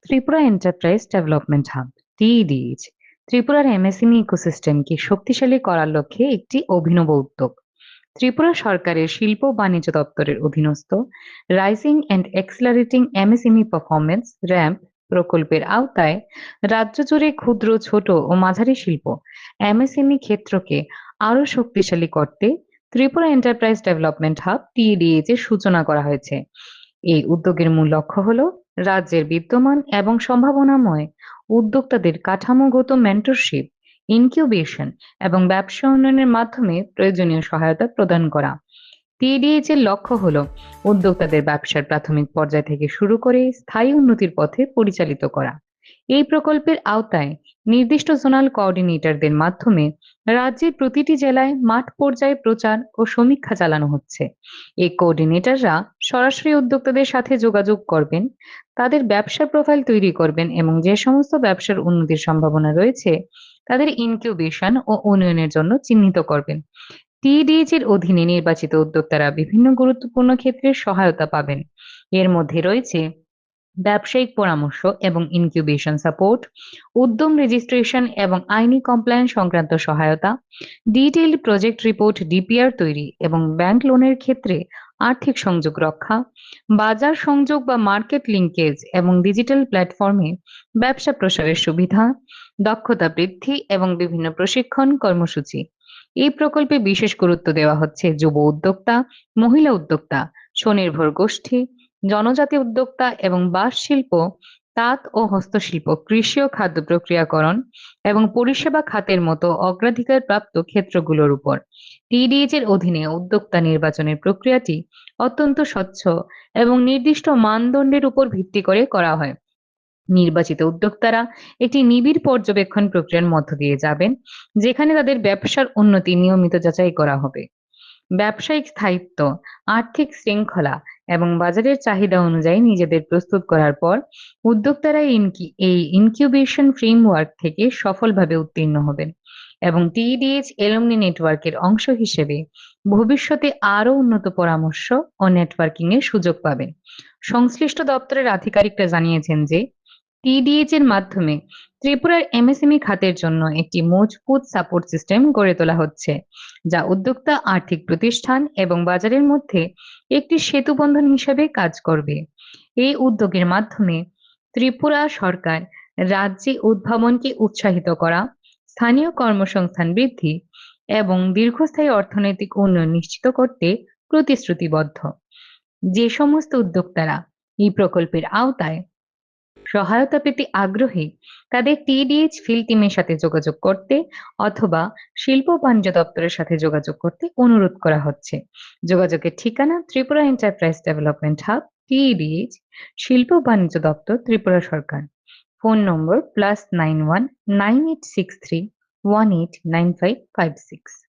Tripura enterprise development hub টিইডিএইচ ত্রিপুরার MSME ইকোসিস্টেমকে শক্তিশালী করার লক্ষ্যে একটি অভিনব উদ্যোগ। ত্রিপুরা সরকারের শিল্প ও বাণিজ্য দপ্তরের অধীনস্থ rising and accelerating MSME performance RAMP প্রকল্পের আওতায় রাজ্য জুড়ে ক্ষুদ্র, ছোট ও মাঝারি শিল্প এমএসএমই ক্ষেত্রকে আরও শক্তিশালী করতে ত্রিপুরা এন্টারপ্রাইজ ডেভেলপমেন্ট হাব টিইডিএইচ এর সূচনা করা হয়েছে। এই উদ্যোগের মূল লক্ষ্য হল রাজ্যের বিদ্যমান এবং সম্ভাবনাময় উদ্যোক্তাদের কাঠামোগত মেন্টরশিপ, ইনকিউবেশন এবং ব্যবসা উন্নয়নের মাধ্যমে প্রয়োজনীয় সহায়তা প্রদান করা। টিডিএইচ এর লক্ষ্য হল উদ্যোক্তাদের ব্যবসার প্রাথমিক পর্যায় থেকে শুরু করে স্থায়ী উন্নতির পথে পরিচালিত করা। এই প্রকল্পের আওতায় নির্দিষ্ট জোনাল কোঅর্ডিনেটরদের মাধ্যমে রাজ্যের প্রতিটি জেলায় মাঠ পর্যায়ে প্রচার ও সমীক্ষা চালানো হচ্ছে। এই কোঅর্ডিনেটররা সরাসরি উদ্যোক্তাদের সাথে যোগাযোগ করবেন, তাদের ব্যবসার প্রোফাইল তৈরি করবেন এবং যে সমস্ত ব্যবসার উন্নতির সম্ভাবনা রয়েছে তাদের ইনকিউবেশন ও উন্নয়নের জন্য চিহ্নিত করবেন। টিডিএইচ এর অধীনে নির্বাচিত উদ্যোক্তারা বিভিন্ন গুরুত্বপূর্ণ ক্ষেত্রে সহায়তা পাবেন। এর মধ্যে রয়েছে ব্যবসায়িক পরামর্শ এবং ইনকিউবেশন সাপোর্ট, উদ্যম রেজিস্ট্রেশন এবং আইনি কমপ্লায়েন্স সংক্রান্ত সহায়তা, ডিটেইলড প্রজেক্ট রিপোর্ট ডিপিআর তৈরি এবং ব্যাংক লোনের ক্ষেত্রে আর্থিক সংযোগ রক্ষা, বাজার সংযোগ বা মার্কেট লিঙ্কেজ এবং ডিজিটাল প্ল্যাটফর্মে ব্যবসা প্রসারের সুবিধা, দক্ষতা বৃদ্ধি এবং বিভিন্ন প্রশিক্ষণ কর্মসূচি। এই প্রকল্পে বিশেষ গুরুত্ব দেওয়া হচ্ছে যুব উদ্যোক্তা, মহিলা উদ্যোক্তা, স্বনির্ভর গোষ্ঠী, জনজাতি উদ্যোক্তা এবং বাঁশ শিল্প, তাঁত ও হস্তশিল্প, কৃষি ও খাদ্য প্রক্রিয়াকরণ এবং পরিষেবা খাতের মতো অগ্রাধিকার প্রাপ্ত ক্ষেত্রগুলোর উপর। টিডিএইচ এর অধীনে উদ্যোক্তা নির্বাচনের প্রক্রিয়াটি অত্যন্ত স্বচ্ছ এবং নির্দিষ্ট মানদণ্ডের উপর ভিত্তি করে করা হয়। নির্বাচিত উদ্যোক্তারা একটি নিবিড় পর্যবেক্ষণ প্রক্রিয়ার মধ্য দিয়ে যাবেন, যেখানে তাদের ব্যবসার উন্নতি নিয়মিত যাচাই করা হবে। ব্যবসায়িক স্থায়িত্ব, আর্থিক শৃঙ্খলা এবং বাজারের চাহিদা অনুযায়ী নিজেদের প্রস্তুত করার পর উদ্যোক্তারা এই ইনকিউবেশন ফ্রেমওয়ার্ক থেকে সফলভাবে উত্তীর্ণ হবেন এবং টিডিএইচ এলুমনি নেটওয়ার্কের অংশ হিসেবে ভবিষ্যতে আরও উন্নত পরামর্শ ও নেটওয়ার্কিং এর সুযোগ পাবেন। সংশ্লিষ্ট দপ্তরের আধিকারিকরা জানিয়েছেন যে টিডিএইচ এর মাধ্যমে ত্রিপুরার এমএসএমই খাতের জন্য একটি মজবুত সাপোর্ট সিস্টেম গড়ে তোলা হচ্ছে, যা উদ্যোক্তা, আর্থিক প্রতিষ্ঠান এবং বাজারের মধ্যে একটি সেতুবন্ধন হিসেবে কাজ করবে। এই উদ্যোগের মাধ্যমে ত্রিপুরা সরকার রাজ্যে উদ্ভাবনকে উৎসাহিত করা, স্থানীয় কর্মসংস্থান বৃদ্ধি এবং দীর্ঘস্থায়ী অর্থনৈতিক উন্নয়ন নিশ্চিত করতে প্রতিশ্রুতিবদ্ধ। যে সমস্ত উদ্যোক্তারা এই প্রকল্পের আওতায় সহায়তা পেতে আগ্রহী তাদের টিডিএইচ ফিল্ড টিমের সাথে যোগাযোগ করতে অথবা শিল্প ও বাণিজ্য দপ্তরের সাথে যোগাযোগ করতে অনুরোধ করা হচ্ছে। যোগাযোগের ঠিকানা ত্রিপুরা এন্টারপ্রাইজ ডেভেলপমেন্ট হাব টিডিএইচ, শিল্প ও বাণিজ্য দপ্তর, ত্রিপুরা সরকার। ফোন নম্বর +91 9863 189556।